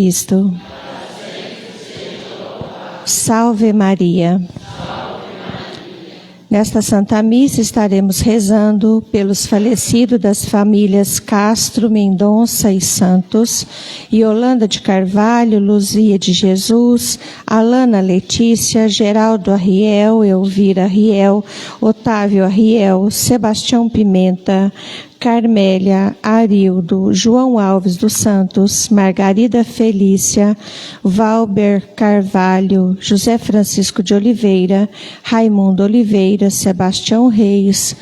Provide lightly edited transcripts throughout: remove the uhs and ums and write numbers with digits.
Cristo. Salve Maria. Nesta Santa Missa estaremos rezando pelos falecidos das famílias Castro, Mendonça e Santos, Yolanda de Carvalho, Luzia de Jesus, Alana Letícia, Geraldo Arriel, Elvira Arriel, Otávio Arriel, Sebastião Pimenta, Carmélia, Arildo, João Alves dos Santos, Margarida Felícia, Valber Carvalho, José Francisco de Oliveira, Raimundo Oliveira, Sebastião Reis,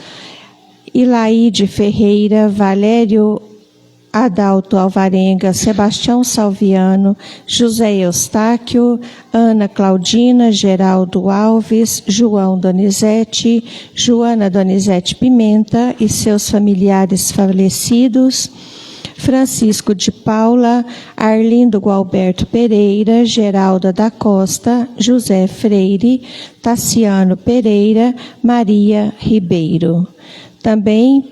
Ilaide Ferreira, Valério Adalto Alvarenga, Sebastião Salviano, José Eustáquio, Ana Claudina, Geraldo Alves, João Donizete, Joana Donizete Pimenta e seus familiares falecidos, Francisco de Paula, Arlindo Gualberto Pereira, Geralda da Costa, José Freire, Tassiano Pereira, Maria Ribeiro. Também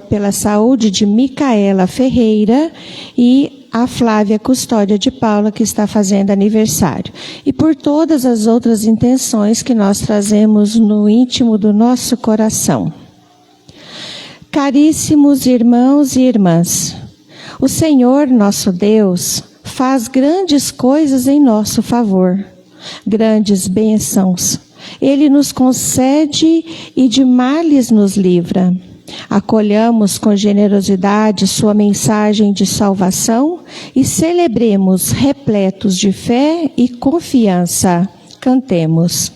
pela saúde de Micaela Ferreira e a Flávia Custódia de Paula, que está fazendo aniversário. E por todas as outras intenções que nós trazemos no íntimo do nosso coração. Caríssimos irmãos e irmãs, o Senhor, nosso Deus, faz grandes coisas em nosso favor, grandes bênçãos. Ele nos concede e de males nos livra. Acolhamos com generosidade sua mensagem de salvação e celebremos repletos de fé e confiança. Cantemos.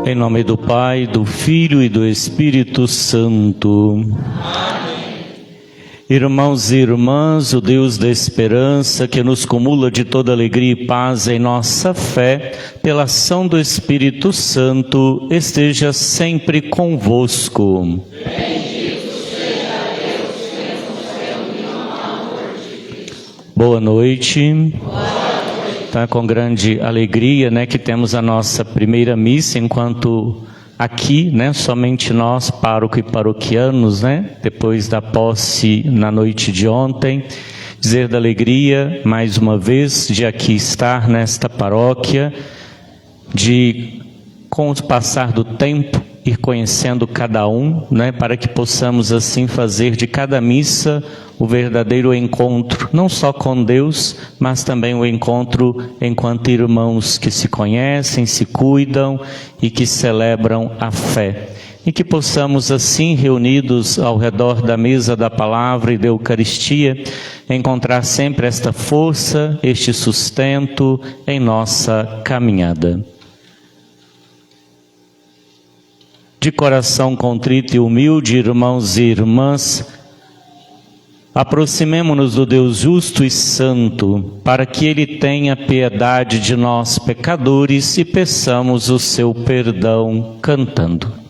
Em nome do Pai, do Filho e do Espírito Santo. Amém. Irmãos e irmãs, o Deus da esperança, que nos cumula de toda alegria e paz em nossa fé, pela ação do Espírito Santo, esteja sempre convosco. Bendito seja Deus que nos reuniu no amor de Cristo. Boa noite. Boa noite. Tá, com grande alegria, né, que temos a nossa primeira missa, enquanto aqui, né, somente nós, pároco e paroquianos, né, depois da posse na noite de ontem, dizer da alegria, mais uma vez, de aqui estar nesta paróquia, de, com o passar do tempo, ir conhecendo cada um, né, para que possamos assim fazer de cada missa o verdadeiro encontro, não só com Deus, mas também o encontro enquanto irmãos que se conhecem, se cuidam e que celebram a fé. E que possamos assim, reunidos ao redor da mesa da palavra e da Eucaristia, encontrar sempre esta força, este sustento em nossa caminhada. De coração contrito e humilde, irmãos e irmãs, aproximemo-nos do Deus justo e santo, para que Ele tenha piedade de nós pecadores e peçamos o seu perdão cantando.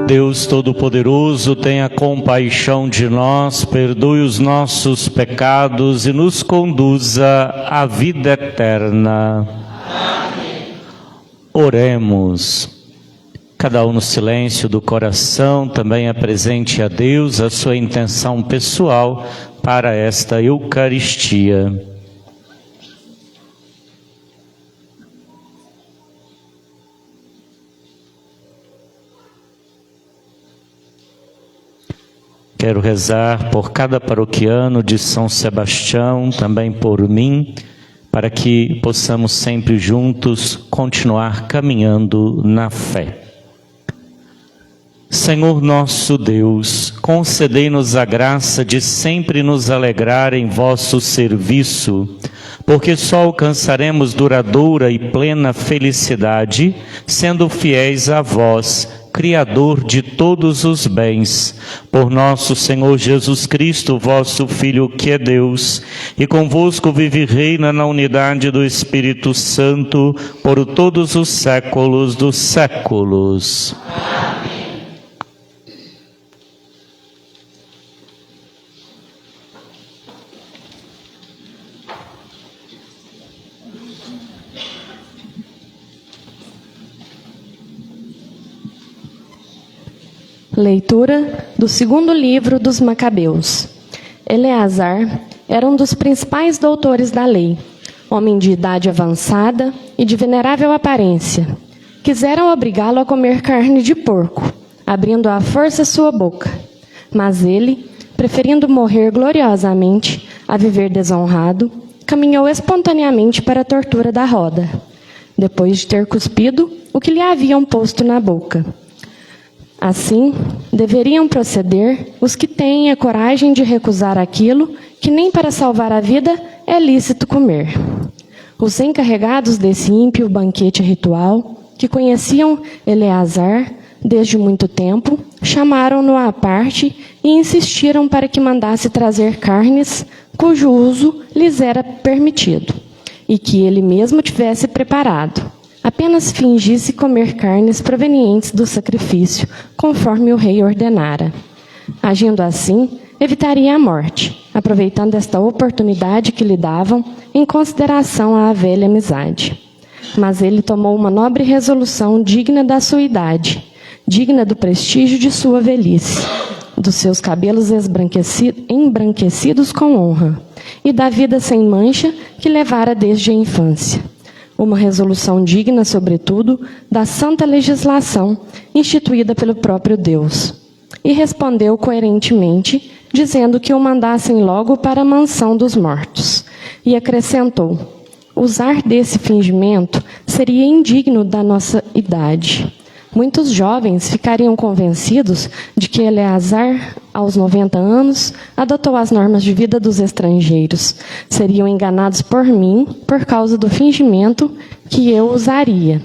Deus Todo-Poderoso, tenha compaixão de nós, perdoe os nossos pecados e nos conduza à vida eterna. Amém. Oremos. Cada um no silêncio do coração também apresente a Deus a sua intenção pessoal para esta Eucaristia. Quero rezar por cada paroquiano de São Sebastião, também por mim, para que possamos sempre juntos continuar caminhando na fé. Senhor nosso Deus, concedei-nos a graça de sempre nos alegrar em vosso serviço, porque só alcançaremos duradoura e plena felicidade, sendo fiéis a vós, Criador de todos os bens, por nosso Senhor Jesus Cristo, vosso Filho, que é Deus, e convosco vive e reina na unidade do Espírito Santo, por todos os séculos dos séculos. Amém. Leitura do segundo livro dos Macabeus. Eleazar era um dos principais doutores da lei, homem de idade avançada e de venerável aparência. Quiseram obrigá-lo a comer carne de porco, abrindo à força sua boca. Mas ele, preferindo morrer gloriosamente a viver desonrado, caminhou espontaneamente para a tortura da roda, depois de ter cuspido o que lhe haviam posto na boca. Assim, deveriam proceder os que têm a coragem de recusar aquilo que nem para salvar a vida é lícito comer. Os encarregados desse ímpio banquete ritual, que conheciam Eleazar desde muito tempo, chamaram-no à parte e insistiram para que mandasse trazer carnes cujo uso lhes era permitido, e que ele mesmo tivesse preparado. Apenas fingisse comer carnes provenientes do sacrifício, conforme o rei ordenara. Agindo assim, evitaria a morte, aproveitando esta oportunidade que lhe davam em consideração à velha amizade. Mas ele tomou uma nobre resolução digna da sua idade, digna do prestígio de sua velhice, dos seus cabelos embranquecidos com honra, e da vida sem mancha que levara desde a infância. Uma resolução digna, sobretudo, da santa legislação instituída pelo próprio Deus. E respondeu coerentemente, dizendo que o mandassem logo para a mansão dos mortos. E acrescentou: usar desse fingimento seria indigno da nossa idade. Muitos jovens ficariam convencidos de que Eleazar, aos 90 anos, adotou as normas de vida dos estrangeiros. Seriam enganados por mim por causa do fingimento que eu usaria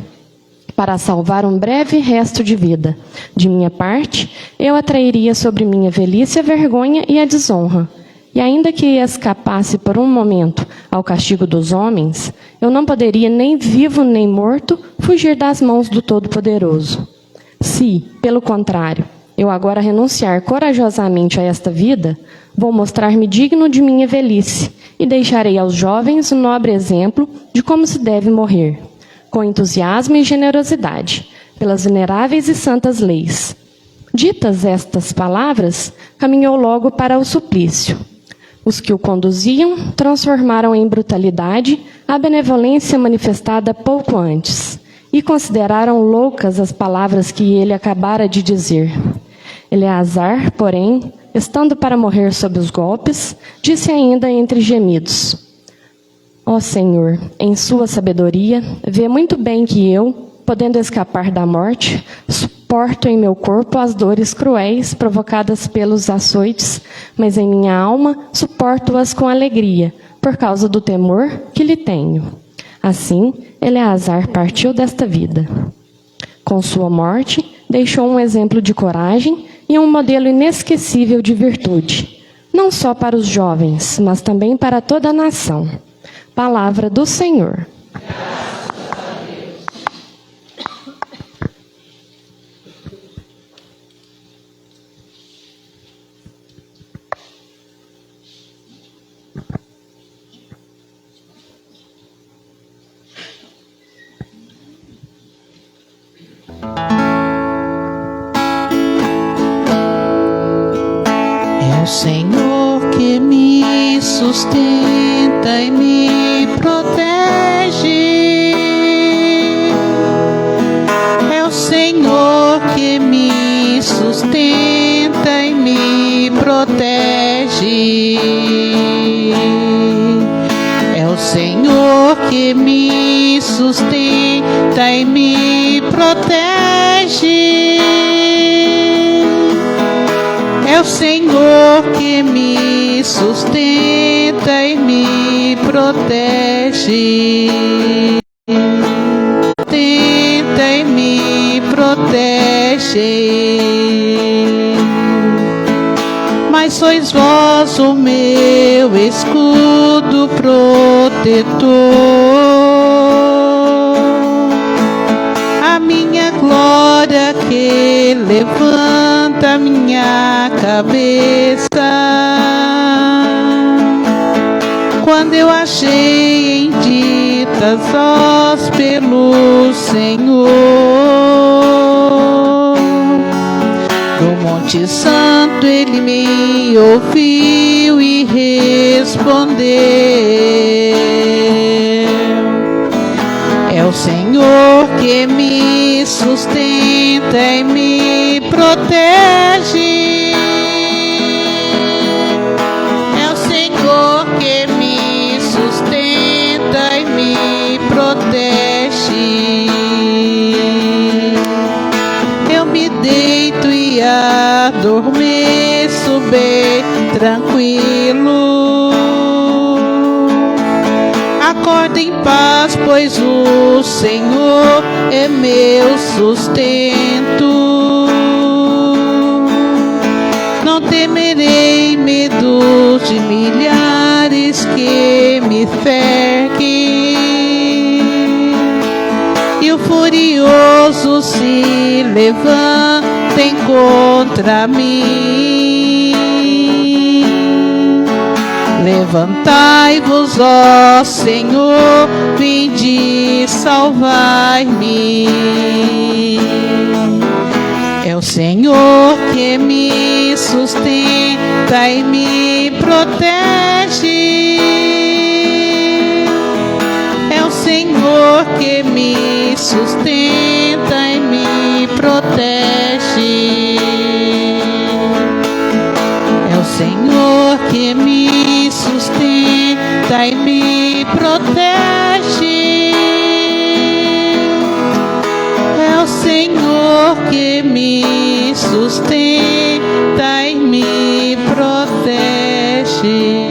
para salvar um breve resto de vida. De minha parte, eu atrairia sobre minha velhice a vergonha e a desonra. E ainda que escapasse por um momento ao castigo dos homens, eu não poderia, nem vivo nem morto, fugir das mãos do Todo-Poderoso. Se, pelo contrário, eu agora renunciar corajosamente a esta vida, vou mostrar-me digno de minha velhice e deixarei aos jovens um nobre exemplo de como se deve morrer, com entusiasmo e generosidade, pelas veneráveis e santas leis. Ditas estas palavras, caminhou logo para o suplício. Os que o conduziam transformaram em brutalidade a benevolência manifestada pouco antes e consideraram loucas as palavras que ele acabara de dizer. Eleazar, porém, estando para morrer sob os golpes, disse ainda entre gemidos: ó Senhor, em sua sabedoria, vê muito bem que eu, podendo escapar da morte, suporto em meu corpo as dores cruéis provocadas pelos açoites, mas em minha alma suporto-as com alegria, por causa do temor que lhe tenho. Assim, Eleazar partiu desta vida. Com sua morte, deixou um exemplo de coragem e um modelo inesquecível de virtude, não só para os jovens, mas também para toda a nação. Palavra do Senhor. o Senhor que me sustenta e me protege. É o Senhor que me sustenta e me protege. É o Senhor que me sustenta e me protege. É o Senhor que me sustenta e me protege. Sustenta e me protege. Mas sois vós o meu escudo protetor, a minha glória que levanta minha cabeça. Quando eu achei em ditas sós pelo Senhor, do Monte Santo Ele me ouviu e respondeu. É o Senhor que me sustenta e me protege. É o Senhor que me sustenta e me protege. Eu me deito e adormeço bem tranquilo. Acordo em paz, pois o Senhor é meu sustento. Não temerei medos de milhares que me cerquem, e o furioso se levantem contra mim. Levantai-vos, ó Senhor, vinde salvar-me. É o Senhor que me sustenta e me protege. É o Senhor que me sustenta e me protege. É o Senhor que me sustenta e me protege. É o Senhor que me sustenta e me protege.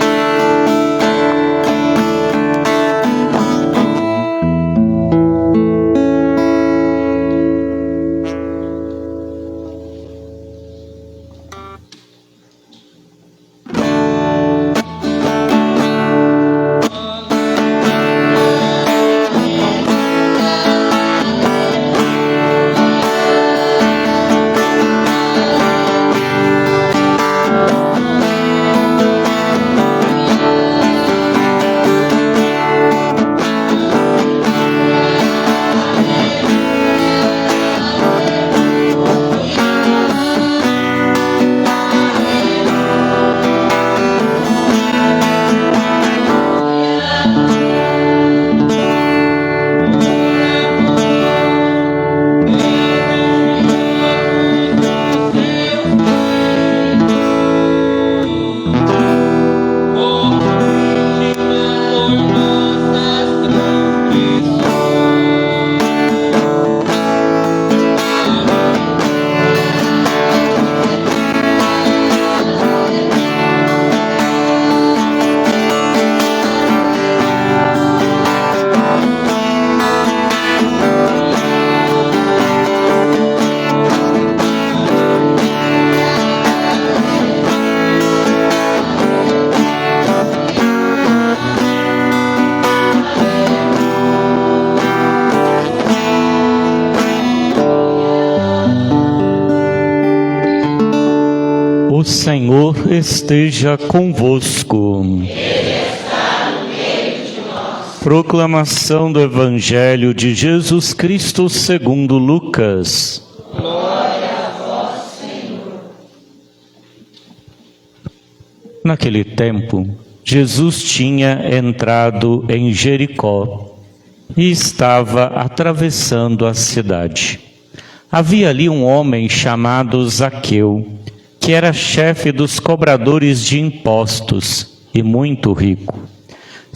O Senhor esteja convosco. Ele está no meio de nós. Proclamação do Evangelho de Jesus Cristo segundo Lucas. Glória a vós, Senhor. Naquele tempo, Jesus tinha entrado em Jericó e estava atravessando a cidade. Havia ali um homem chamado Zaqueu, que era chefe dos cobradores de impostos e muito rico.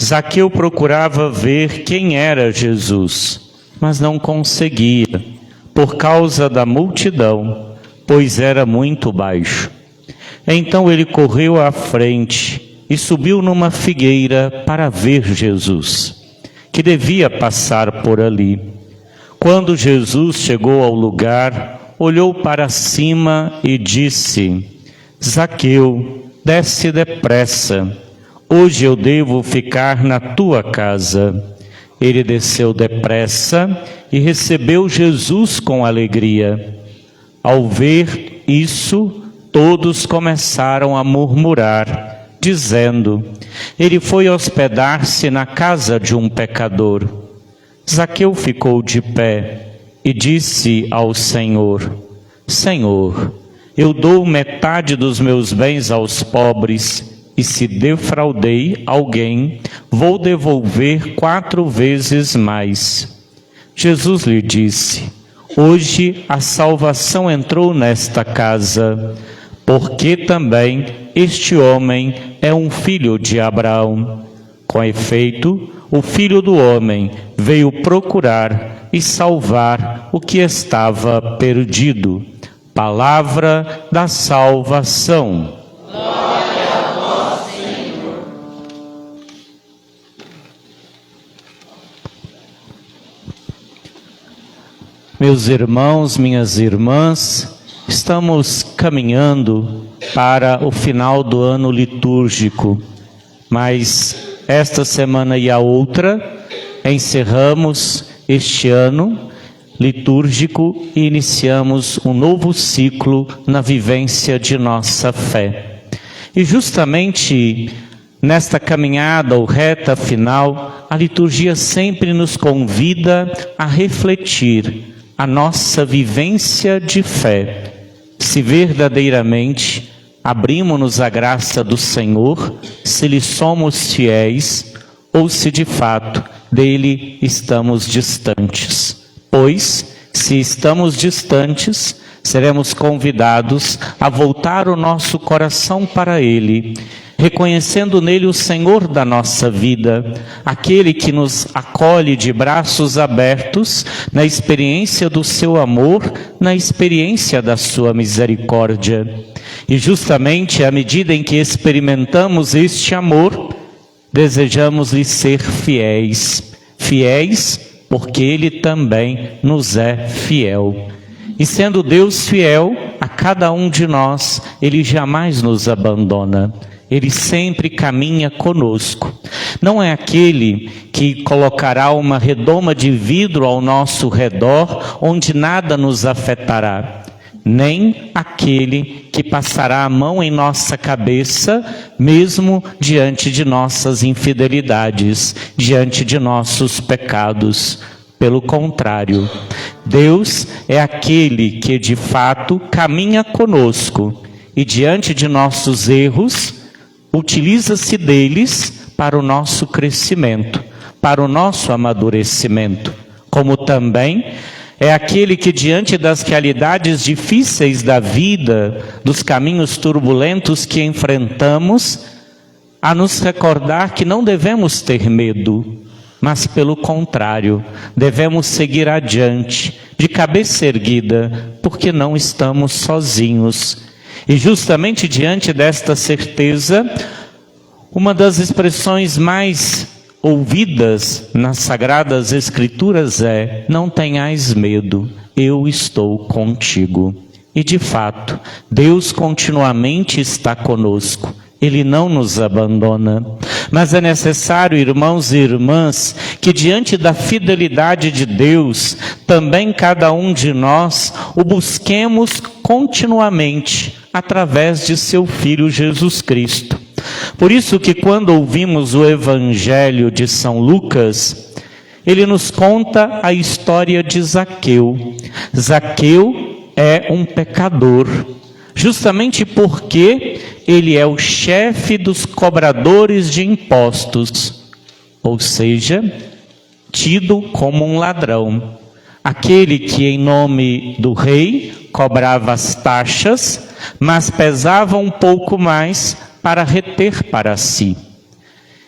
Zaqueu procurava ver quem era Jesus, mas não conseguia, por causa da multidão, pois era muito baixo. Então ele correu à frente e subiu numa figueira para ver Jesus, que devia passar por ali. Quando Jesus chegou ao lugar, olhou para cima e disse: Zaqueu, desce depressa, hoje eu devo ficar na tua casa. Ele desceu depressa e recebeu Jesus com alegria. Ao ver isso, todos começaram a murmurar, dizendo: ele foi hospedar-se na casa de um pecador. Zaqueu ficou de pé e disse ao Senhor: Senhor, eu dou metade dos meus bens aos pobres, e se defraudei alguém, vou devolver 4 vezes mais. Jesus lhe disse: hoje a salvação entrou nesta casa, porque também este homem é um filho de Abraão. Com efeito, o Filho do Homem veio procurar e salvar o que estava perdido. Palavra da salvação. Glória a vós, Senhor. Meus irmãos, minhas irmãs, estamos caminhando para o final do ano litúrgico, mas esta semana e a outra encerramos este ano litúrgico e iniciamos um novo ciclo na vivência de nossa fé. E justamente nesta caminhada ou reta final, a liturgia sempre nos convida a refletir a nossa vivência de fé, se verdadeiramente abrimos-nos à graça do Senhor, se lhe somos fiéis ou se de fato dele estamos distantes. Pois, se estamos distantes, seremos convidados a voltar o nosso coração para ele, reconhecendo nele o Senhor da nossa vida, aquele que nos acolhe de braços abertos na experiência do seu amor, na experiência da sua misericórdia. E justamente à medida em que experimentamos este amor, desejamos lhe ser fiéis. Fiéis porque ele também nos é fiel. E sendo Deus fiel a cada um de nós, ele jamais nos abandona. Ele sempre caminha conosco. Não é aquele que colocará uma redoma de vidro ao nosso redor, onde nada nos afetará. Nem aquele que passará a mão em nossa cabeça, mesmo diante de nossas infidelidades, diante de nossos pecados. Pelo contrário, Deus é aquele que de fato caminha conosco e diante de nossos erros, utiliza-se deles para o nosso crescimento, para o nosso amadurecimento, como também é aquele que diante das realidades difíceis da vida, dos caminhos turbulentos que enfrentamos, a nos recordar que não devemos ter medo, mas pelo contrário, devemos seguir adiante, de cabeça erguida, porque não estamos sozinhos. E justamente diante desta certeza, uma das expressões mais ouvidas nas Sagradas Escrituras é: não tenhais medo, eu estou contigo. E de fato, Deus continuamente está conosco. Ele não nos abandona. Mas é necessário, irmãos e irmãs, que diante da fidelidade de Deus, também cada um de nós o busquemos continuamente através de seu Filho Jesus Cristo. Por isso que quando ouvimos o Evangelho de São Lucas, ele nos conta a história de Zaqueu. Zaqueu é um pecador. justamente porque ele é o chefe dos cobradores de impostos, ou seja, tido como um ladrão. Aquele que em nome do rei cobrava as taxas, mas pesava um pouco mais para reter para si.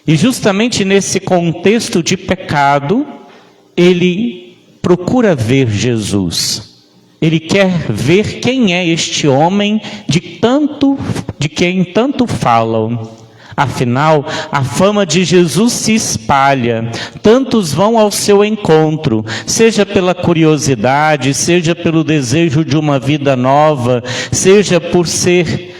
E justamente nesse contexto de pecado, ele procura ver Jesus. Ele quer ver quem é este homem de quem tanto falam. Afinal, a fama de Jesus se espalha, tantos vão ao seu encontro, seja pela curiosidade, seja pelo desejo de uma vida nova, seja por ser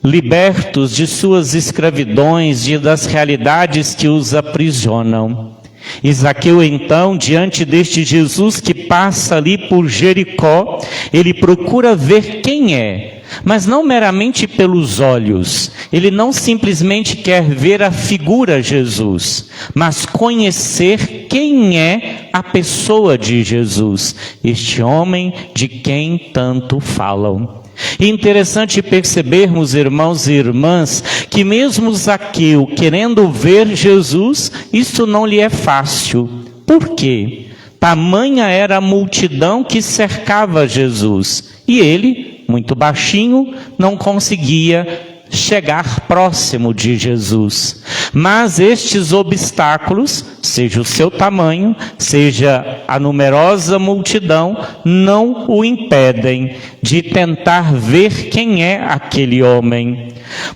libertos de suas escravidões, das realidades que os aprisionam. E Zaqueu então, diante deste Jesus que passa ali por Jericó, ele procura ver quem é, mas não meramente pelos olhos. Ele não simplesmente quer ver a figura Jesus, mas conhecer quem é a pessoa de Jesus, este homem de quem tanto falam. E interessante percebermos, irmãos e irmãs, que mesmo Zaqueu querendo ver Jesus, isso não lhe é fácil. Por quê? Tamanha era a multidão que cercava Jesus, e ele, muito baixinho, não conseguia chegar próximo de Jesus. Mas estes obstáculos, seja o seu tamanho, seja a numerosa multidão, não o impedem de tentar ver quem é aquele homem.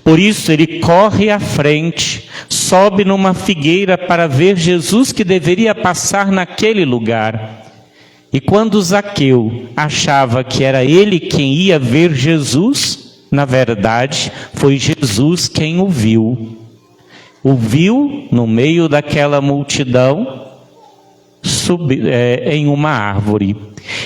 Por isso ele corre à frente, sobe numa figueira para ver Jesus que deveria passar naquele lugar. E quando Zaqueu achava que era ele quem ia ver Jesus, na verdade, foi Jesus quem o viu. O viu no meio daquela multidão, em uma árvore.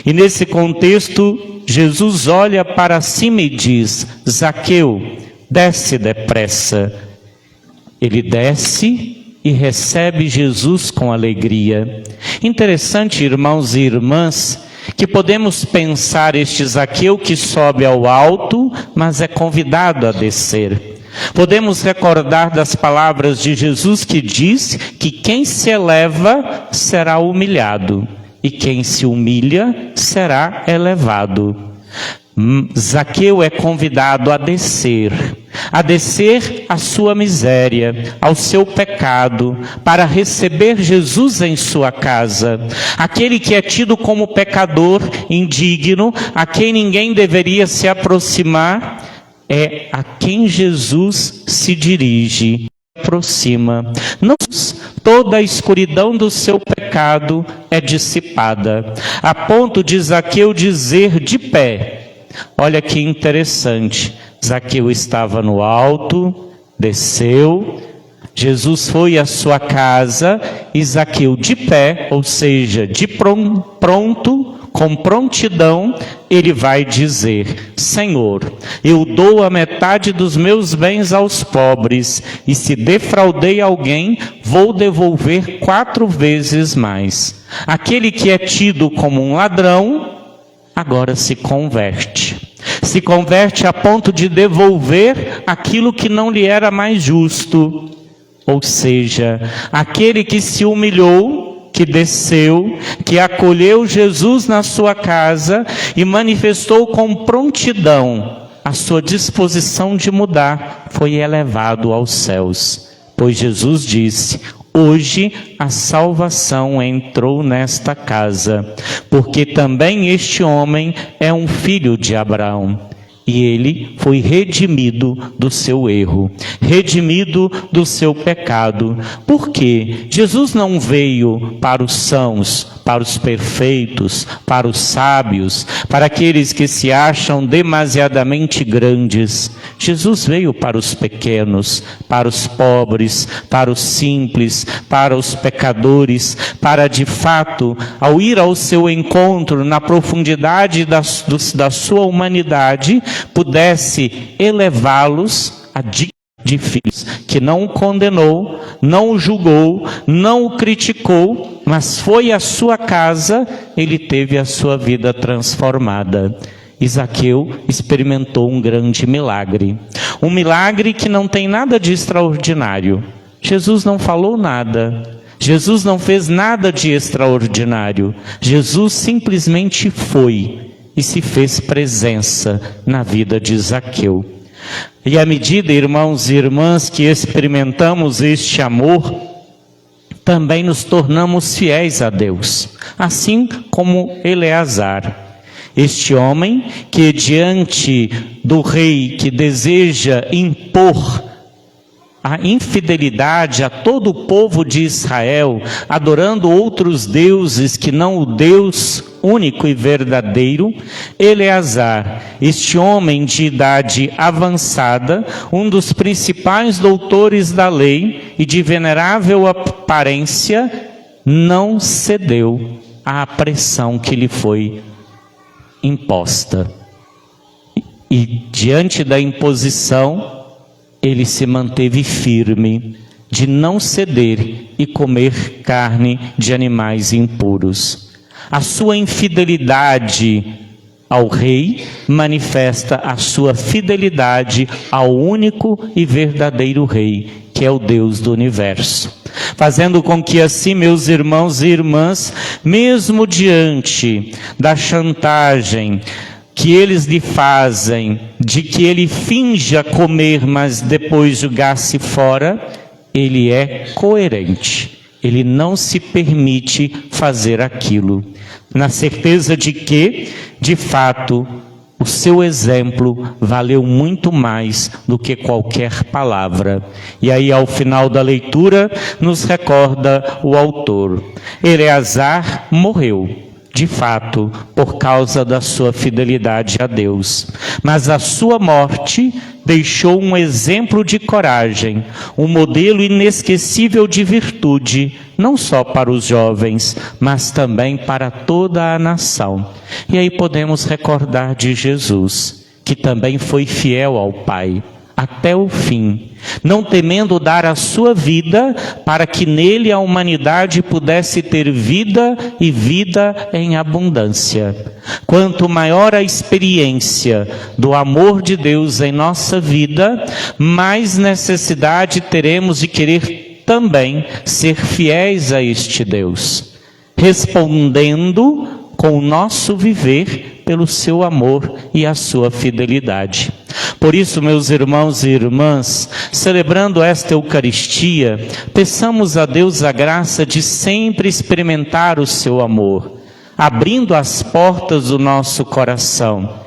E nesse contexto, Jesus olha para cima e diz: Zaqueu, desce depressa. Ele desce e recebe Jesus com alegria. Interessante, irmãos e irmãs, que podemos pensar este Zaqueu que sobe ao alto, mas é convidado a descer. Podemos recordar das palavras de Jesus que diz que quem se eleva será humilhado, e quem se humilha será elevado. Zaqueu é convidado a descer à sua miséria, ao seu pecado, para receber Jesus em sua casa. Aquele que é tido como pecador, indigno, a quem ninguém deveria se aproximar, é a quem Jesus se dirige, aproxima. Toda a escuridão do seu pecado é dissipada, a ponto de Zaqueu dizer de pé. Olha que interessante, Zaqueu estava no alto, desceu, Jesus foi à sua casa e Zaqueu de pé, ou seja, de pronto, com prontidão, ele vai dizer: Senhor, eu dou a metade dos meus bens aos pobres, e se defraudei alguém, vou devolver 4 vezes mais. Aquele que é tido como um ladrão, agora se converte a ponto de devolver aquilo que não lhe era mais justo. Ou seja, aquele que se humilhou, que desceu, que acolheu Jesus na sua casa e manifestou com prontidão a sua disposição de mudar, foi elevado aos céus. Pois Jesus disse: hoje a salvação entrou nesta casa, porque também este homem é um filho de Abraão. E ele foi redimido do seu erro, redimido do seu pecado. Porque Jesus não veio para os sãos, para os perfeitos, para os sábios, para aqueles que se acham demasiadamente grandes. Jesus veio para os pequenos, para os pobres, para os simples, para os pecadores, para de fato, ao ir ao seu encontro na profundidade da sua humanidade, pudesse elevá-los a dignificação de filhos, que não o condenou, não o julgou, não o criticou, mas foi à sua casa, ele teve a sua vida transformada. E Zaqueu experimentou um grande milagre. Um milagre que não tem nada de extraordinário. Jesus não falou nada. Jesus não fez nada de extraordinário. Jesus simplesmente foi e se fez presença na vida de Zaqueu. E à medida, irmãos e irmãs, que experimentamos este amor, também nos tornamos fiéis a Deus, assim como Eleazar. Este homem que diante do rei que deseja impor a infidelidade a todo o povo de Israel, adorando outros deuses que não o Deus único e verdadeiro, Eleazar, este homem de idade avançada, um dos principais doutores da lei e de venerável aparência, não cedeu à pressão que lhe foi imposta. E diante da imposição, ele se manteve firme de não ceder e comer carne de animais impuros. A sua infidelidade ao rei manifesta a sua fidelidade ao único e verdadeiro rei, que é o Deus do universo. Fazendo com que assim, meus irmãos e irmãs, mesmo diante da chantagem que eles lhe fazem, de que ele finja comer, mas depois jogar-se fora, ele é coerente. Ele não se permite fazer aquilo, na certeza de que, de fato, o seu exemplo valeu muito mais do que qualquer palavra. E aí, ao final da leitura, nos recorda o autor: Eleazar morreu, de fato, por causa da sua fidelidade a Deus. Mas a sua morte deixou um exemplo de coragem, um modelo inesquecível de virtude, não só para os jovens, mas também para toda a nação. E aí podemos recordar de Jesus, que também foi fiel ao Pai até o fim, não temendo dar a sua vida para que nele a humanidade pudesse ter vida e vida em abundância. Quanto maior a experiência do amor de Deus em nossa vida, mais necessidade teremos de querer também ser fiéis a este Deus, respondendo com o nosso viver pelo seu amor e a sua fidelidade. Por isso, meus irmãos e irmãs, celebrando esta Eucaristia, peçamos a Deus a graça de sempre experimentar o seu amor, abrindo as portas do nosso coração,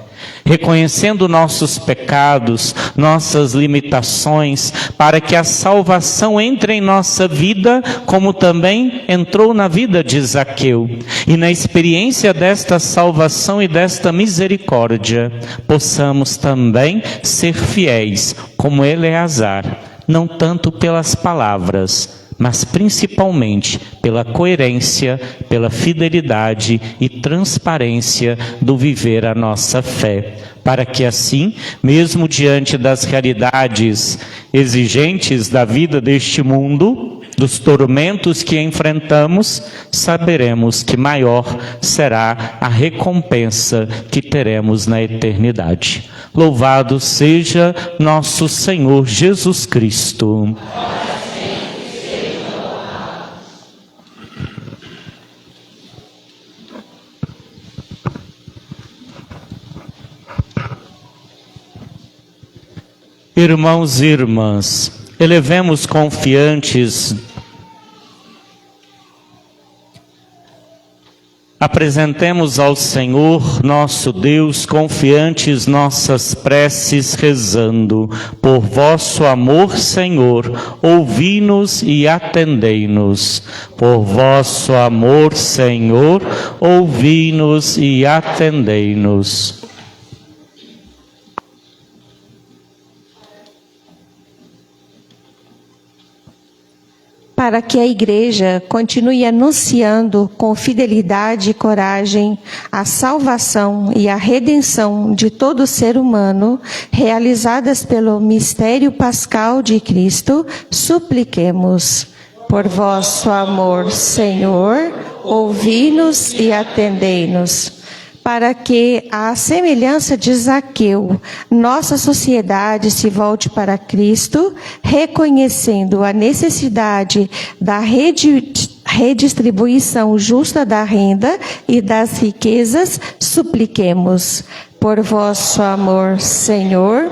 reconhecendo nossos pecados, nossas limitações, para que a salvação entre em nossa vida, como também entrou na vida de Zaqueu. E na experiência desta salvação e desta misericórdia, possamos também ser fiéis, como Eleazar, não tanto pelas palavras, mas principalmente pela coerência, pela fidelidade e transparência do viver a nossa fé, para que assim, mesmo diante das realidades exigentes da vida deste mundo, dos tormentos que enfrentamos, saberemos que maior será a recompensa que teremos na eternidade. Louvado seja nosso Senhor Jesus Cristo. Irmãos e irmãs, elevemos confiantes, apresentemos ao Senhor nosso Deus confiantes nossas preces, rezando: por vosso amor, Senhor, ouvi-nos e atendei-nos. Por vosso amor, Senhor, ouvi-nos e atendei-nos. Para que a Igreja continue anunciando com fidelidade e coragem a salvação e a redenção de todo ser humano, realizadas pelo mistério pascal de Cristo, supliquemos: por vosso amor, Senhor, ouvi-nos e atendei-nos. para que, à semelhança de Zaqueu, nossa sociedade se volte para Cristo, reconhecendo a necessidade da redistribuição justa da renda e das riquezas, supliquemos. Por vosso amor, Senhor,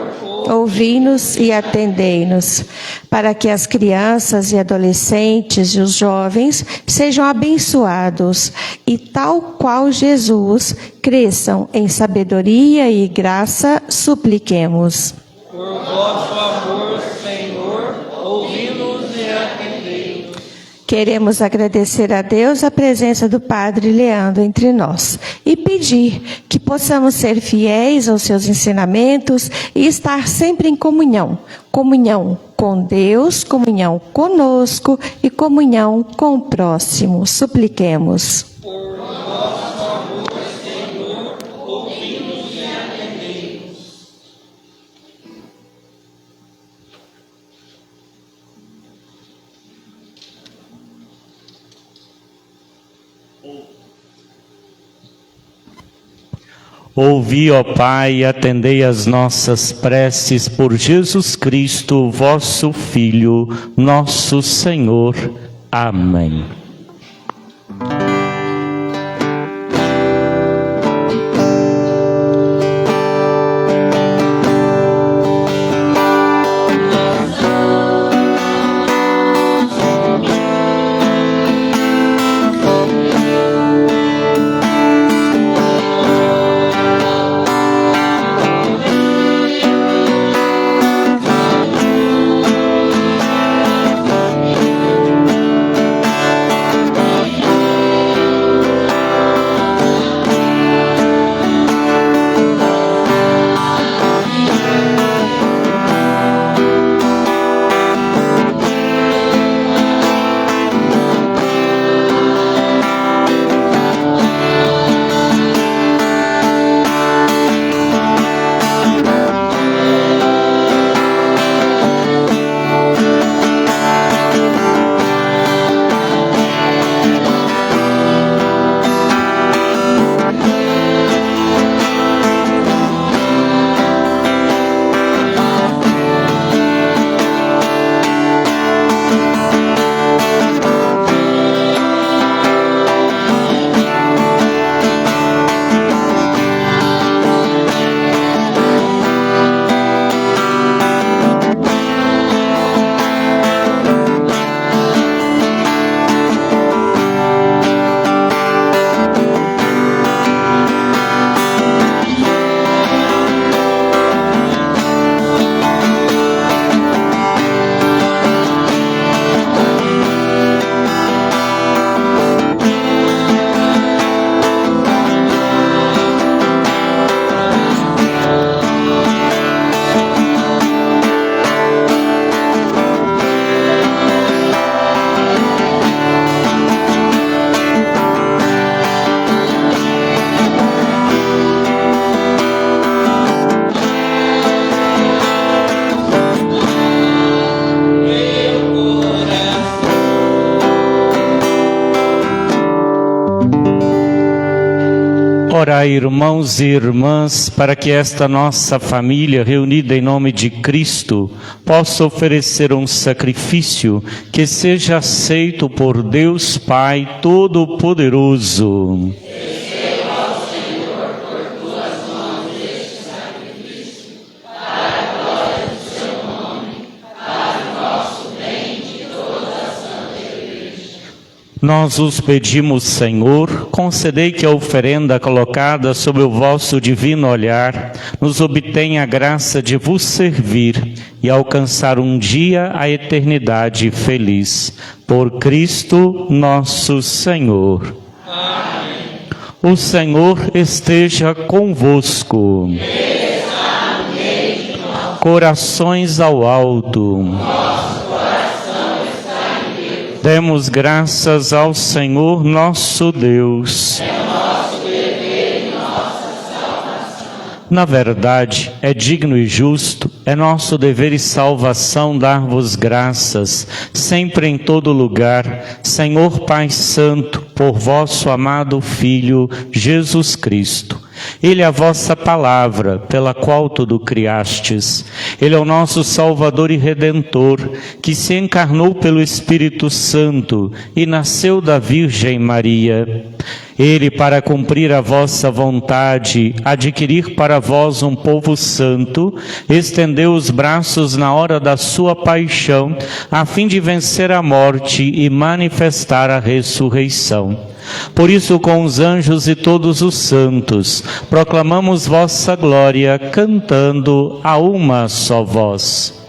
ouvi-nos e atendei-nos, para que as crianças e adolescentes e os jovens sejam abençoados e, tal qual Jesus, cresçam em sabedoria e graça, supliquemos. Por vosso amor, Senhor, ouvi-nos e atendei-nos. Queremos agradecer a Deus a presença do Padre Leandro entre nós e pedir que possamos ser fiéis aos seus ensinamentos e estar sempre em comunhão. Comunhão com Deus, comunhão conosco e comunhão com o próximo. Supliquemos. Por vosso amor, Senhor, ouvi-nos e atendei-nos. Ouvi, ó Pai, e atendei as nossas preces por Jesus Cristo, vosso Filho, nosso Senhor. Amém. Orai, irmãos e irmãs, para que esta nossa família, reunida em nome de Cristo, possa oferecer um sacrifício que seja aceito por Deus Pai Todo-Poderoso. Nós os pedimos, Senhor, concedei que a oferenda colocada sob o vosso divino olhar nos obtenha a graça de vos servir e alcançar um dia a eternidade feliz. Por Cristo nosso Senhor. Amém. O Senhor esteja convosco. Corações ao alto. Demos graças ao Senhor nosso Deus. É nosso dever e nossa salvação. Na verdade, é digno e justo, é nosso dever e salvação dar-vos graças, sempre em todo lugar, Senhor Pai Santo, por vosso amado Filho, Jesus Cristo. Ele é a vossa palavra, pela qual tudo criastes. Ele é o nosso Salvador e Redentor, que se encarnou pelo Espírito Santo e nasceu da Virgem Maria. Ele, para cumprir a vossa vontade, adquirir para vós um povo santo, estendeu os braços na hora da sua paixão, a fim de vencer a morte e manifestar a ressurreição. Por isso, com os anjos e todos os santos, proclamamos vossa glória, cantando a uma só voz.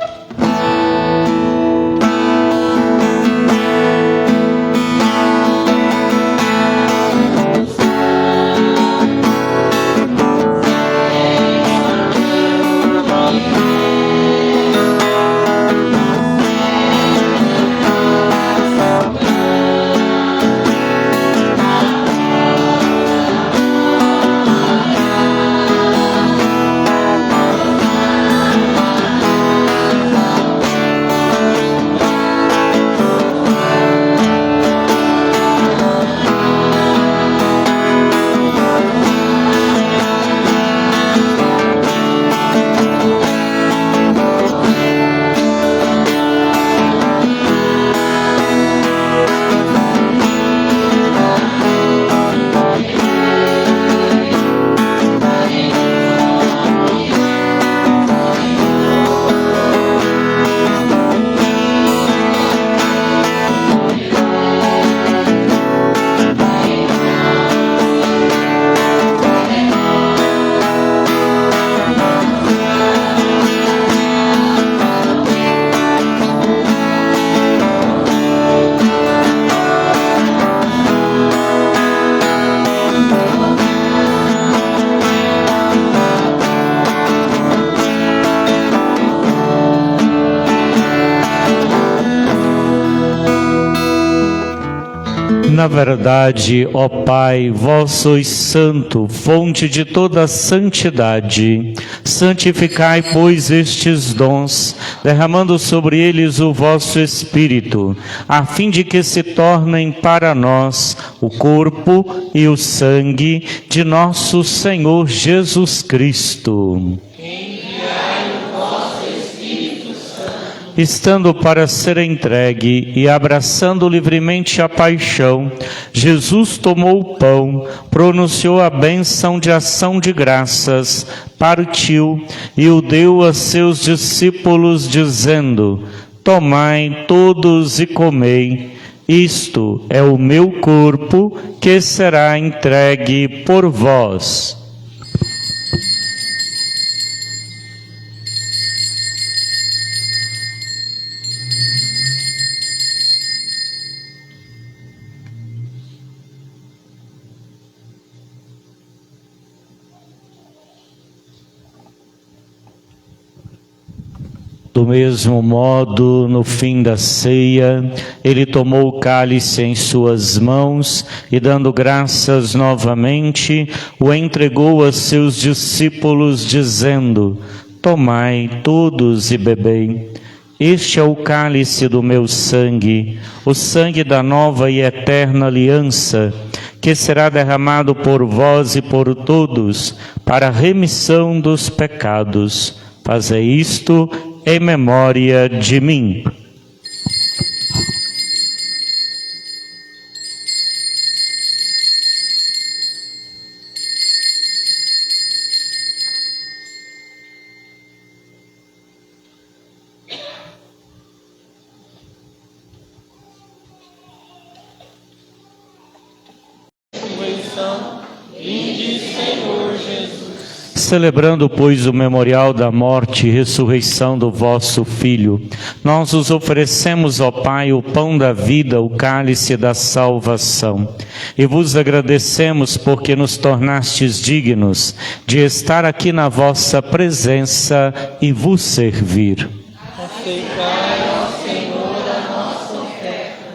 Na verdade, ó Pai, vós sois santo, fonte de toda santidade. Santificai, pois, estes dons, derramando sobre eles o vosso Espírito, a fim de que se tornem para nós o corpo e o sangue de nosso Senhor Jesus Cristo. Estando para ser entregue e abraçando livremente a paixão, Jesus tomou o pão, pronunciou a bênção de ação de graças, partiu e o deu a seus discípulos, dizendo: tomai todos e comei, isto é o meu corpo que será entregue por vós. Do mesmo modo, no fim da ceia, ele tomou o cálice em suas mãos e, dando graças novamente, o entregou a seus discípulos, dizendo: tomai todos e bebei. Este é o cálice do meu sangue, o sangue da nova e eterna aliança, que será derramado por vós e por todos para a remissão dos pecados. Fazei isto em memória de mim. Celebrando, pois, o memorial da morte e ressurreição do vosso Filho, nós os oferecemos, ó Pai, o pão da vida, o cálice da salvação. E vos agradecemos porque nos tornastes dignos de estar aqui na vossa presença e vos servir.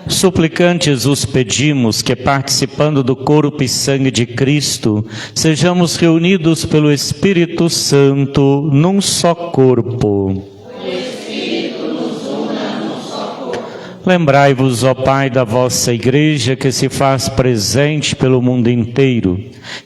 Suplicantes os pedimos que, participando do corpo e sangue de Cristo, sejamos reunidos pelo Espírito Santo num só corpo. Lembrai-vos, ó Pai, da vossa Igreja que se faz presente pelo mundo inteiro,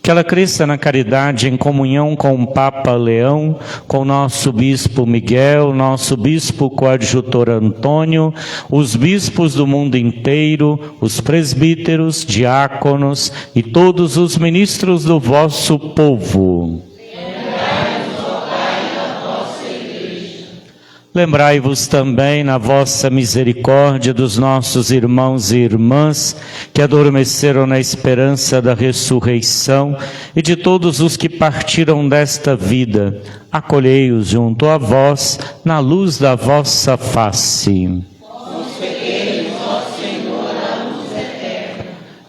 que ela cresça na caridade em comunhão com o Papa Leão, com o nosso Bispo Miguel, nosso Bispo Coadjutor Antônio, os bispos do mundo inteiro, os presbíteros, diáconos e todos os ministros do vosso povo. Lembrai-vos também na vossa misericórdia dos nossos irmãos e irmãs que adormeceram na esperança da ressurreição e de todos os que partiram desta vida. Acolhei-os junto a vós na luz da vossa face.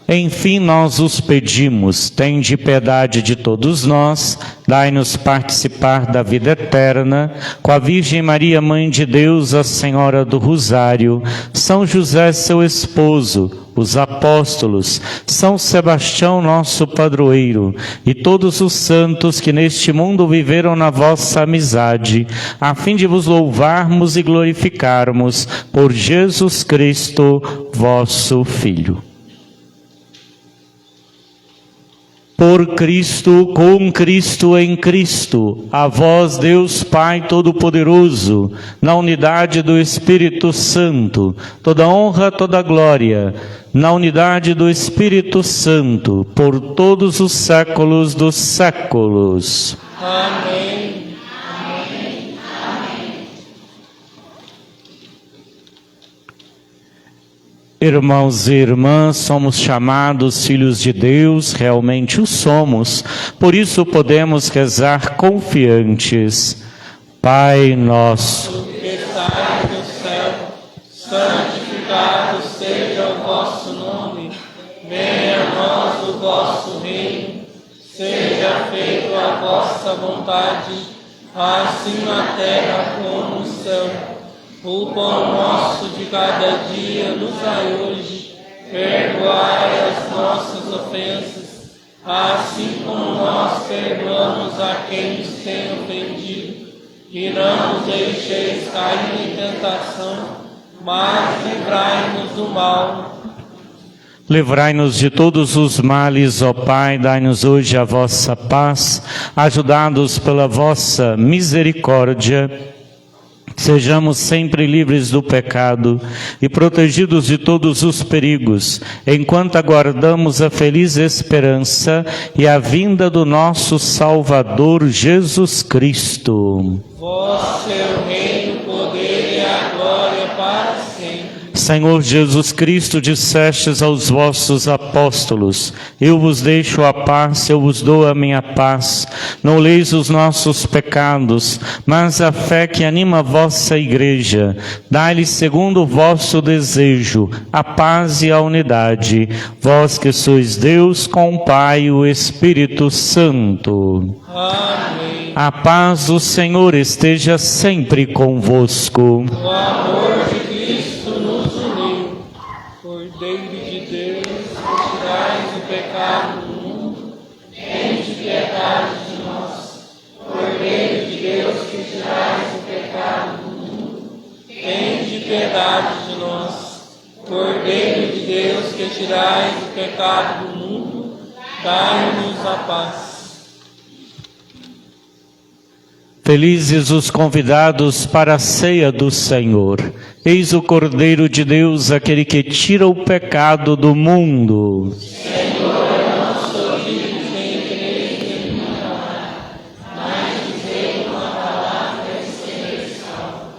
Enfim, nós os pedimos, tende piedade de todos nós, dai-nos participar da vida eterna, com a Virgem Maria, Mãe de Deus, a Senhora do Rosário, São José, seu esposo, os apóstolos, São Sebastião, nosso padroeiro, e todos os santos que neste mundo viveram na vossa amizade, a fim de vos louvarmos e glorificarmos por Jesus Cristo, vosso Filho. Por Cristo, com Cristo, em Cristo, a vós, Deus Pai Todo-Poderoso, na unidade do Espírito Santo, toda honra, toda glória, na unidade do Espírito Santo, por todos os séculos dos séculos. Amém. Irmãos e irmãs, somos chamados filhos de Deus, realmente o somos, por isso podemos rezar confiantes. Pai nosso, Que estais no céu, santificado seja o vosso nome. Venha a nós o vosso reino. Seja feita a vossa vontade, assim na terra como no céu. O pão nosso de cada dia nos dai hoje, perdoai as nossas ofensas, assim como nós perdoamos a quem nos tem ofendido, e não nos deixeis cair em tentação, mas livrai-nos do mal. livrai-nos de todos os males, ó Pai, dai-nos hoje a vossa paz, ajudados pela vossa misericórdia, sejamos sempre livres do pecado e protegidos de todos os perigos, enquanto aguardamos a feliz esperança e a vinda do nosso Salvador Jesus Cristo. Vós, seu reino, o poder e a glória para sempre. Senhor Jesus Cristo, dissestes aos vossos apóstolos: eu vos deixo a paz, eu vos dou a minha paz. Não leis os nossos pecados, mas a fé que anima a vossa igreja. Dai-lhe segundo o vosso desejo a paz e a unidade. Vós que sois Deus com o Pai e o Espírito Santo. Amém. A paz do Senhor esteja sempre convosco. O amor de Cristo nos uniu. Cordeiro de Deus, que tirais o pecado do mundo, tende piedade de nós. Cordeiro de Deus, que tirais o pecado do mundo, tende piedade de nós. Cordeiro de Deus, que tirais o pecado do mundo, dai-nos a paz. Felizes os convidados para a ceia do Senhor. Eis o Cordeiro de Deus, aquele que tira o pecado do mundo. Senhor, eu não sou digno de entrar em minha palavra, mas dizei uma palavra e serei salvo.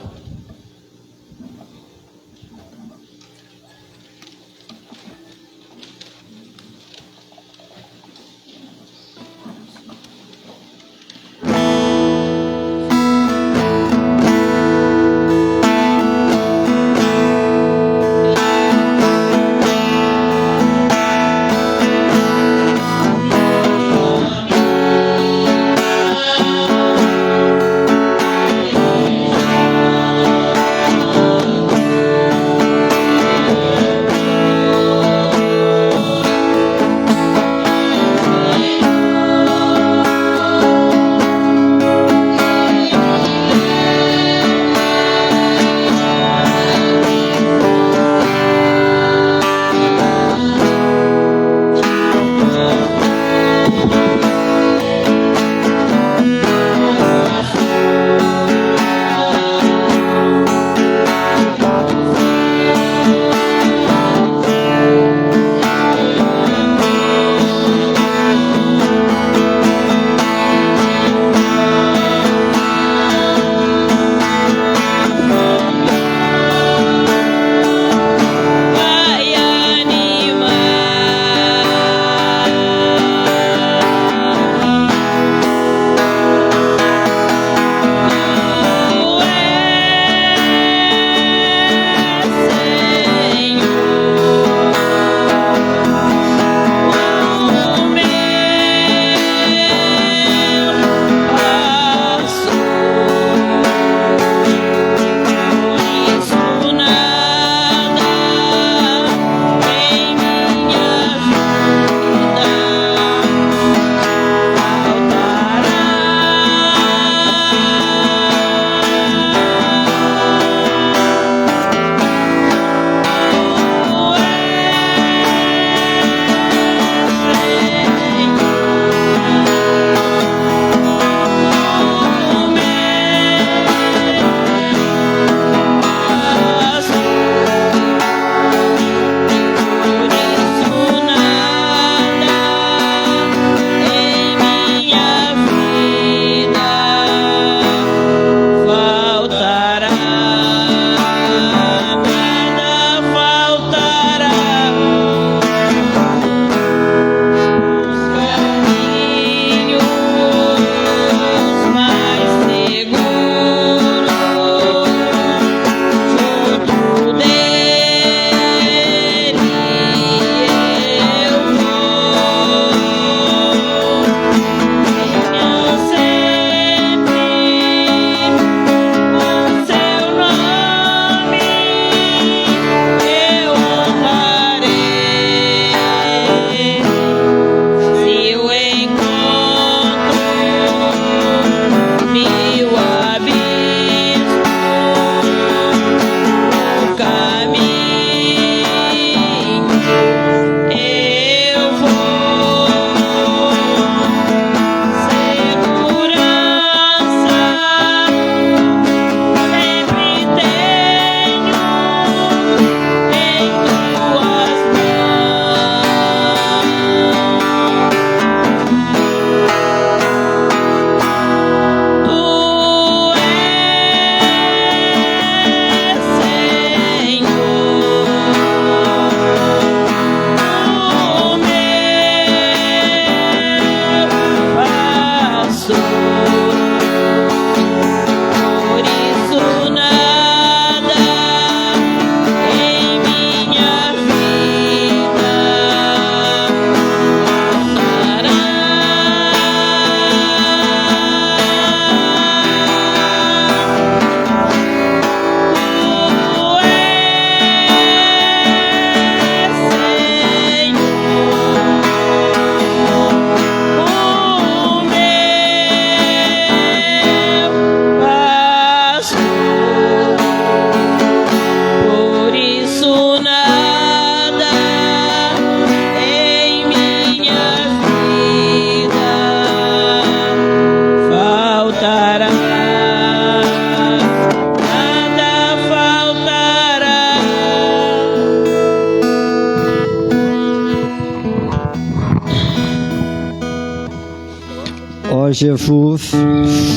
Jesus,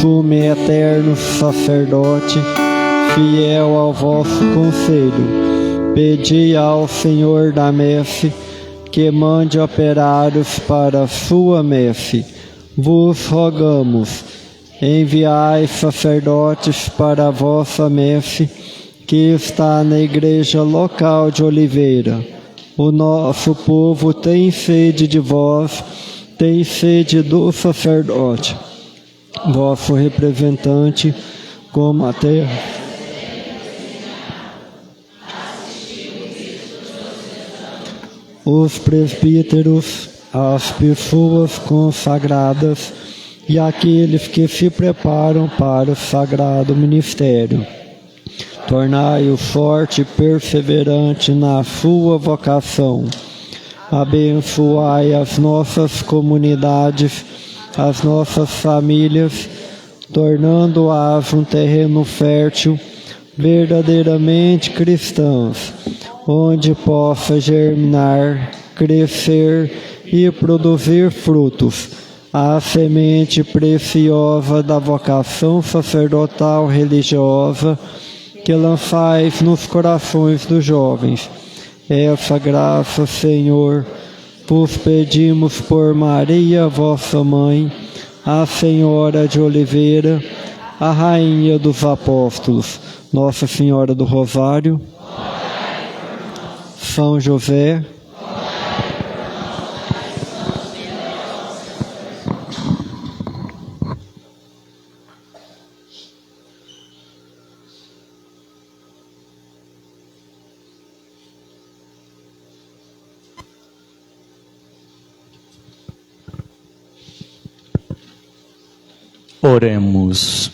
sumo e eterno sacerdote, fiel ao vosso conselho, pedi ao Senhor da messe que mande operários para a sua messe. Vos rogamos, enviai sacerdotes para a vossa messe, que está na igreja local de Oliveira. O nosso povo tem sede de vós, tem sede do sacerdote, vosso representante, como a terra. Os presbíteros, as pessoas consagradas e aqueles que se preparam para o sagrado ministério. Tornai-o forte e perseverante na sua vocação. Abençoai as nossas comunidades, as nossas famílias, tornando-as um terreno fértil, verdadeiramente cristãs, onde possa germinar, crescer e produzir frutos, a semente preciosa da vocação sacerdotal religiosa que lançais nos corações dos jovens. Essa graça, Senhor, vos pedimos por Maria, vossa mãe, a Senhora de Oliveira, a Rainha dos Apóstolos, Nossa Senhora do Rosário, São José, Oremos.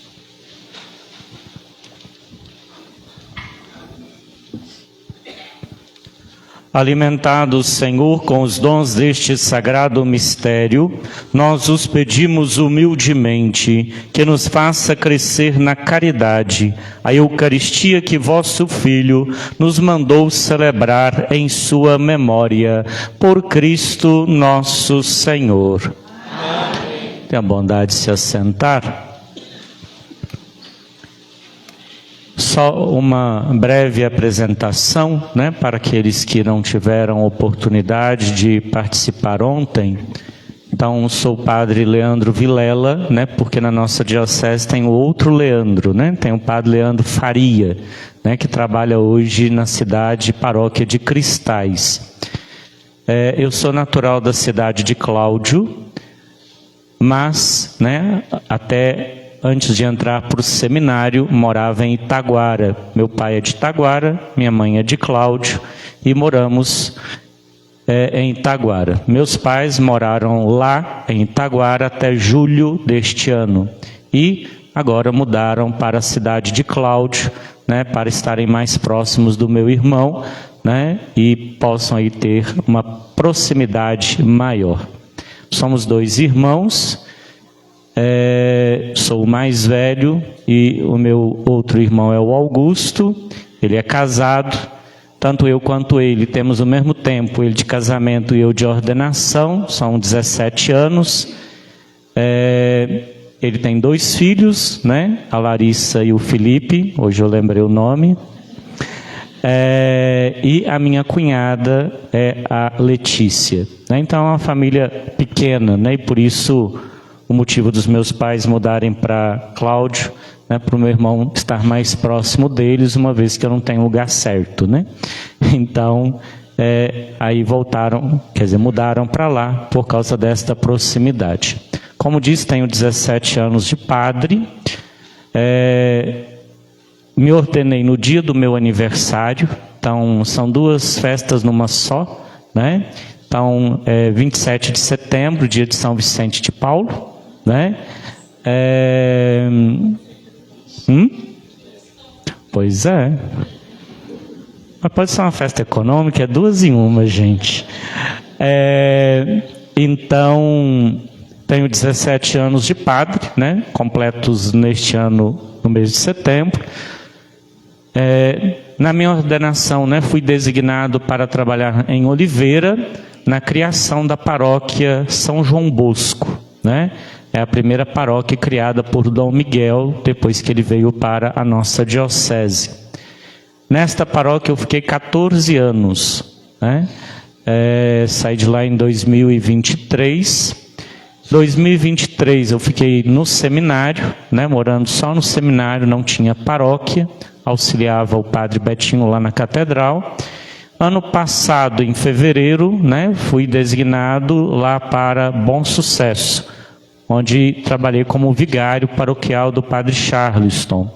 Alimentados, Senhor, com os dons deste sagrado mistério, nós os pedimos humildemente que nos faça crescer na caridade, a Eucaristia que vosso Filho nos mandou celebrar em sua memória, por Cristo nosso Senhor. Tenha a bondade de se assentar. Só uma breve apresentação, para aqueles que não tiveram oportunidade de participar ontem. Então, sou o padre Leandro Vilela, porque na nossa diocese tem outro Leandro, tem o padre Leandro Faria, que trabalha hoje na cidade paróquia de Cristais. Eu sou natural da cidade de Cláudio, mas, até antes de entrar para o seminário, morava em Itaguara. Meu pai é de Itaguara, minha mãe é de Cláudio, e moramos em Itaguara. Meus pais moraram lá em Itaguara até julho deste ano, e agora mudaram para a cidade de Cláudio, para estarem mais próximos do meu irmão, e possam aí ter uma proximidade maior. Somos 2 irmãos, sou o mais velho e o meu outro irmão é o Augusto, ele é casado, tanto eu quanto ele temos o mesmo tempo, ele de casamento e eu de ordenação, são 17 anos, ele tem 2 filhos, a Larissa e o Felipe, hoje eu lembrei o nome, e a minha cunhada é a Letícia. Então é uma família pequena, e por isso o motivo dos meus pais mudarem para Cláudio, para o meu irmão estar mais próximo deles, uma vez que eu não tenho lugar certo, Então, aí mudaram para lá por causa desta proximidade. Como disse, tenho 17 anos de padre, me ordenei no dia do meu aniversário, então são 2 festas numa só, Então, 27 de setembro, dia de São Vicente de Paulo, Pois é. Mas pode ser uma festa econômica, é 2 em 1, gente. Então, tenho 17 anos de padre, completos neste ano, no mês de setembro. Na minha ordenação, fui designado para trabalhar em Oliveira, na criação da paróquia São João Bosco, É a primeira paróquia criada por Dom Miguel, depois que ele veio para a nossa diocese. Nesta paróquia eu fiquei 14 anos, né? Saí de lá em 2023. 2023 eu fiquei no seminário, né? Morando só no seminário, não tinha paróquia, auxiliava o padre Betinho lá na catedral. Ano passado, em fevereiro, né, fui designado lá para Bom Sucesso, onde trabalhei como vigário paroquial do padre Charleston.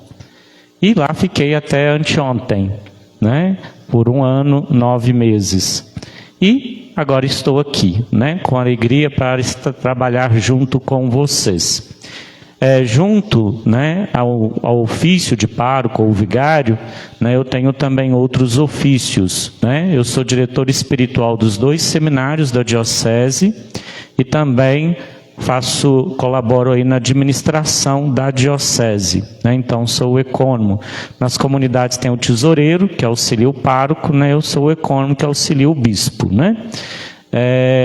E lá fiquei até anteontem, né, por 1 ano, 9 meses. E agora estou aqui, né, com alegria para trabalhar junto com vocês. Junto, né, ao ofício de pároco ou vigário, né, eu tenho também outros ofícios, né? Eu sou diretor espiritual dos 2 seminários da diocese e também colaboro aí na administração da diocese, né? Então sou o ecônomo. Nas comunidades tem o tesoureiro, que auxilia o pároco, né? Eu sou o ecônomo, que auxilia o bispo, né?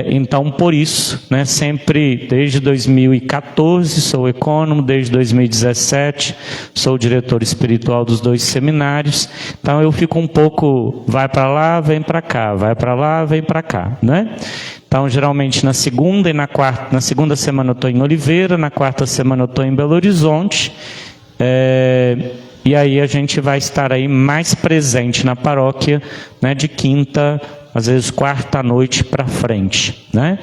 Então, por isso, né, sempre desde 2014 sou ecônomo, desde 2017 sou diretor espiritual dos 2 seminários. Então eu fico um pouco, vai para lá, vem para cá, vai para lá, vem para cá, né? Então geralmente na segunda e na quarta, na segunda semana eu estou em Oliveira, na quarta semana eu estou em Belo Horizonte. E aí a gente vai estar aí mais presente na paróquia, né, de quinta, às vezes quarta noite para frente, né?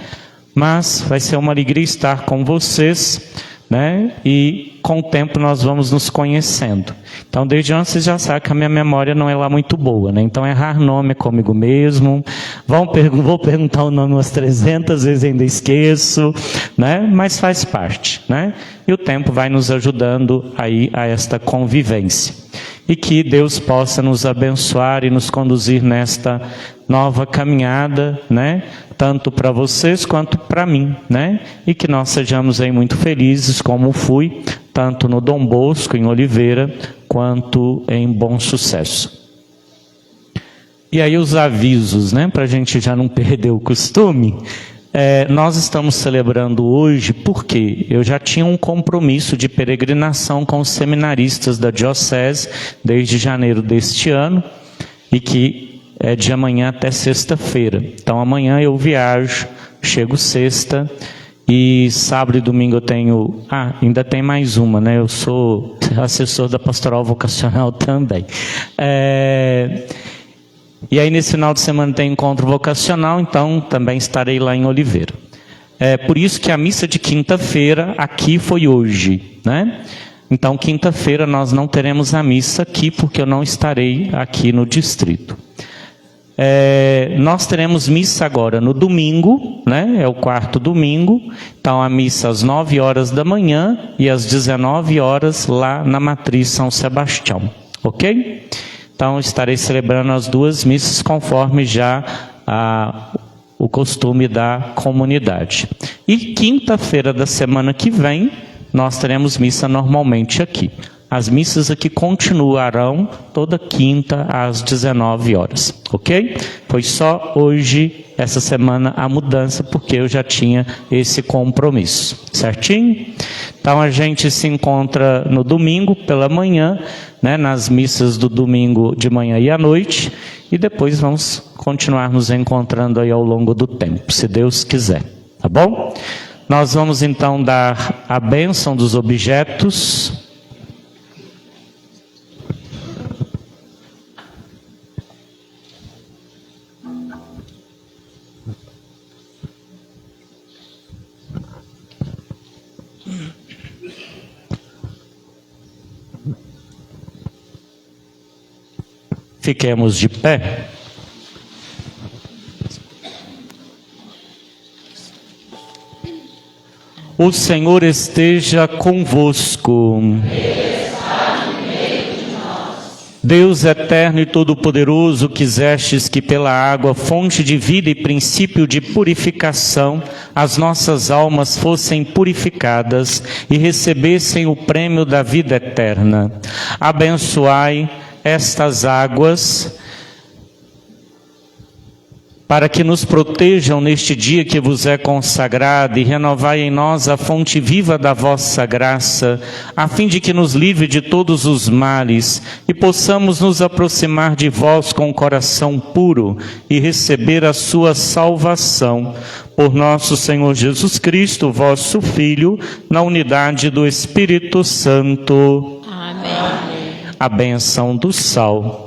Mas vai ser uma alegria estar com vocês, né? E com o tempo nós vamos nos conhecendo. Então desde antes vocês já sabem que a minha memória não é lá muito boa, né? Então errar nome é comigo mesmo. Vou perguntar o nome umas 300 vezes, ainda esqueço, né? Mas faz parte, né? E o tempo vai nos ajudando aí a esta convivência. E que Deus possa nos abençoar e nos conduzir nesta nova caminhada, né? Tanto para vocês quanto para mim, né? E que nós sejamos aí muito felizes, como fui, tanto no Dom Bosco, em Oliveira, quanto em Bom Sucesso. E aí os avisos, né? Para a gente já não perder o costume. Nós estamos celebrando hoje porque eu já tinha um compromisso de peregrinação com os seminaristas da diocese desde janeiro deste ano, e que é de amanhã até sexta-feira. Então amanhã eu viajo, chego sexta, e sábado e domingo eu tenho... ainda tem mais uma, né? Eu sou assessor da Pastoral Vocacional também. E aí nesse final de semana tem encontro vocacional, então também estarei lá em Oliveira. Por isso que a missa de quinta-feira aqui foi hoje, né? Então quinta-feira nós não teremos a missa aqui, porque eu não estarei aqui no distrito. Nós teremos missa agora no domingo, né? É o 4º domingo. Então a missa às 9 horas da manhã e às 19 horas lá na Matriz São Sebastião, ok? Então estarei celebrando as 2 missas conforme já o costume da comunidade. E quinta-feira da semana que vem nós teremos missa normalmente aqui. As missas aqui continuarão toda quinta às 19 horas, ok? Foi só hoje, essa semana, a mudança, porque eu já tinha esse compromisso, certinho? Então a gente se encontra no domingo pela manhã, né, nas missas do domingo de manhã e à noite, e depois vamos continuar nos encontrando aí ao longo do tempo, se Deus quiser, tá bom? Nós vamos então dar a bênção dos objetos. Fiquemos de pé. O Senhor esteja convosco. Deus eterno e todo-poderoso, quisestes que pela água, fonte de vida e princípio de purificação, as nossas almas fossem purificadas e recebessem o prêmio da vida eterna. Abençoai estas águas para que nos protejam neste dia que vos é consagrado e renovai em nós a fonte viva da vossa graça, a fim de que nos livre de todos os males e possamos nos aproximar de vós com o coração puro e receber a sua salvação. Por nosso Senhor Jesus Cristo, vosso Filho, na unidade do Espírito Santo. Amém. A bênção do sal.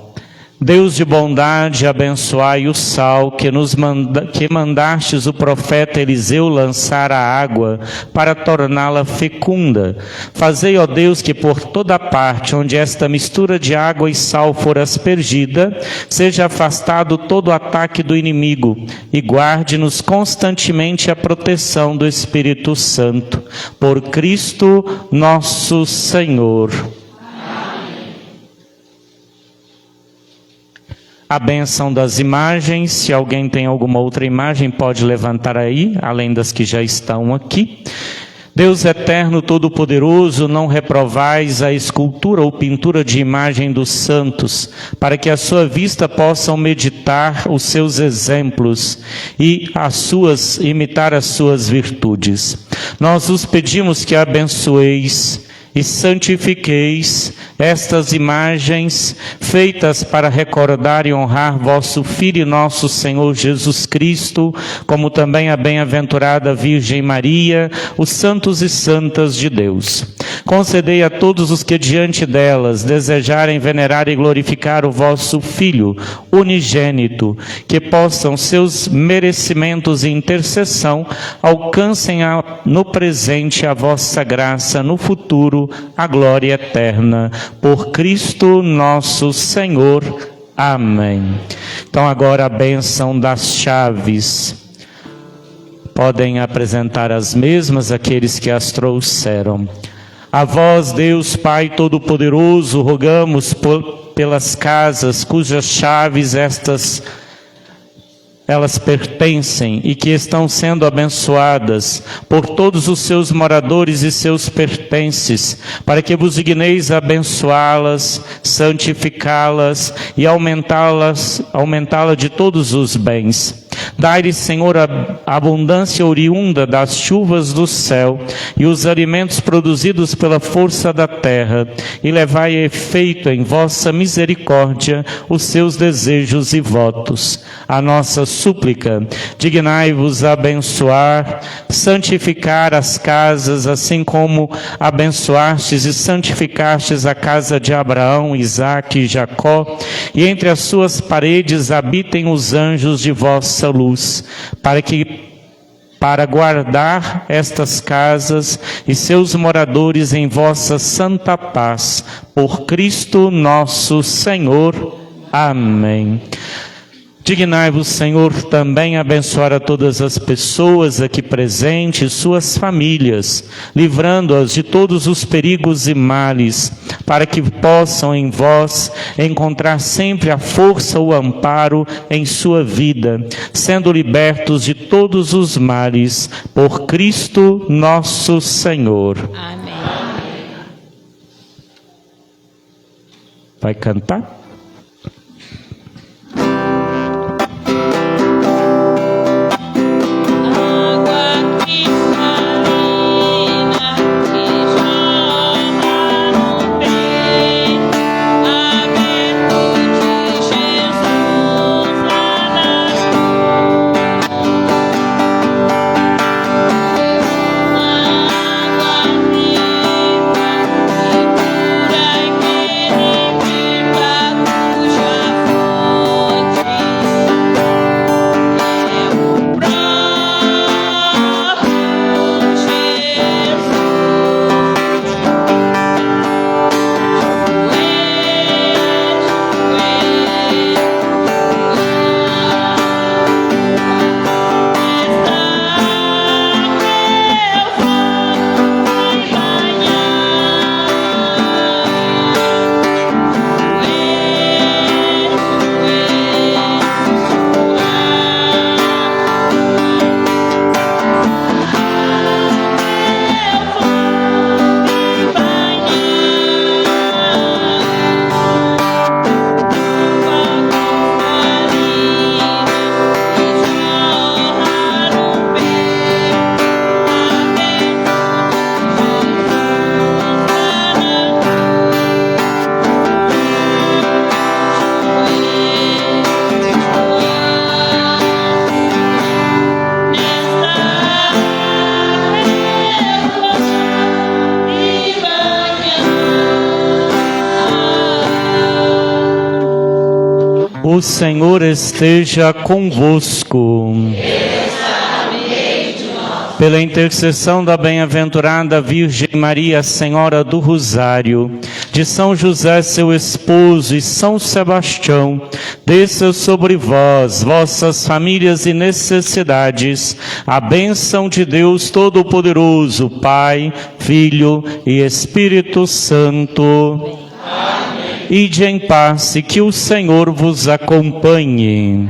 Deus de bondade, abençoai o sal que mandastes o profeta Eliseu lançar a água para torná-la fecunda. Fazei, ó Deus, que por toda parte onde esta mistura de água e sal for aspergida, seja afastado todo ataque do inimigo e guarde-nos constantemente a proteção do Espírito Santo. Por Cristo nosso Senhor. A bênção das imagens, se alguém tem alguma outra imagem, pode levantar aí, além das que já estão aqui. Deus eterno, todo-poderoso, não reprovais a escultura ou pintura de imagem dos santos, para que a sua vista possam meditar os seus exemplos e imitar as suas virtudes. Nós os pedimos que abençoeis e santifiqueis estas imagens feitas para recordar e honrar vosso Filho e nosso Senhor Jesus Cristo, como também a bem-aventurada Virgem Maria, os santos e santas de Deus. Concedei a todos os que diante delas desejarem venerar e glorificar o vosso Filho unigênito, que possam seus merecimentos e intercessão alcancem no presente a vossa graça, no futuro a glória eterna. Por Cristo nosso Senhor. Amém. Então agora a bênção das chaves. Podem apresentar as mesmas aqueles que as trouxeram. A vós, Deus Pai Todo-Poderoso, rogamos pelas casas cujas chaves elas pertencem e que estão sendo abençoadas por todos os seus moradores e seus pertences, para que vos digneis abençoá-las, santificá-las e aumentá-la de todos os bens. Dai-lhe, Senhor, a abundância oriunda das chuvas do céu e os alimentos produzidos pela força da terra, e levai a efeito em vossa misericórdia os seus desejos e votos. A nossa súplica, dignai-vos abençoar, santificar as casas, assim como abençoastes e santificastes a casa de Abraão, Isaque e Jacó, e entre as suas paredes habitem os anjos de vossa luz, para guardar estas casas e seus moradores em vossa santa paz. Por Cristo nosso Senhor. Amém. Dignai-vos, Senhor, também abençoar a todas as pessoas aqui presentes, suas famílias, livrando-as de todos os perigos e males, para que possam em vós encontrar sempre a força, o amparo em sua vida, sendo libertos de todos os males, por Cristo nosso Senhor. Amém. Vai cantar? Para O Senhor esteja convosco. Pela intercessão da bem-aventurada Virgem Maria, Senhora do Rosário, de São José, seu esposo, e São Sebastião, desça sobre vós, vossas famílias e necessidades, a bênção de Deus Todo-Poderoso, Pai, Filho e Espírito Santo. Amém. Ide em paz, e que o Senhor vos acompanhe.